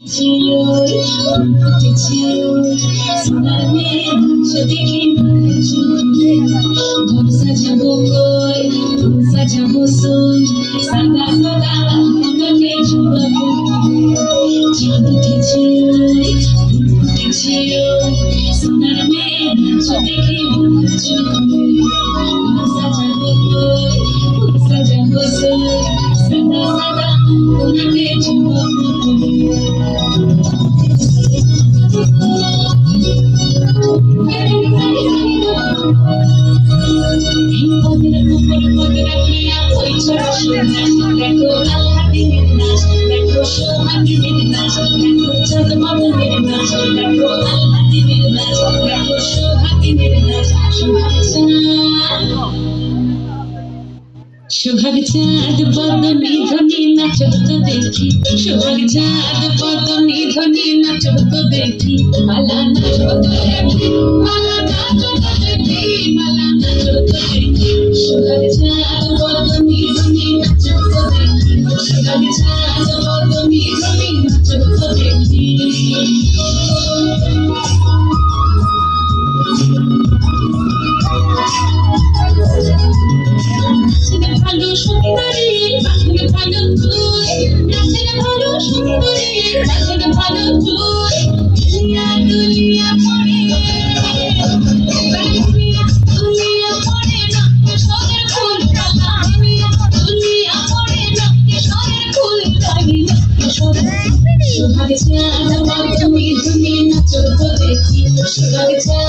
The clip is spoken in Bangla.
Sajabu sun, sada sada, mukake chubabu. Chibu kichiyo, sonar me chudeki chubabu. Sajabu sun, sada sada, mukake chubabu. সোহাগ চাঁদ বদনি ধনি নাচত দেখি, সোহাগ চাঁদ বদনি ধনি নাচত দেখি, মালা নাচত দেখি, মালা নাচত দেখি, মালা নাচত দেখি। সোহাগ চাঁদ বদনি ধনি নাচত দেখি, সোহাগ চাঁদ বদনি ধনি নাচত দেখি। ভালো সুন্দরী বাসনে ভালো তুই, নাচলে ভালো সুন্দরী বাসনে ভালো তুই, দুনিয়া দুনিয়া পড়ে দুনিয়া পড়ে না সদের ফুল কালা, দুনিয়া পড়ে না সদের ফুল কালি। সোহাগ চাঁদ বদনি ধনি নাচত দেখি, সোহাগ চাঁদ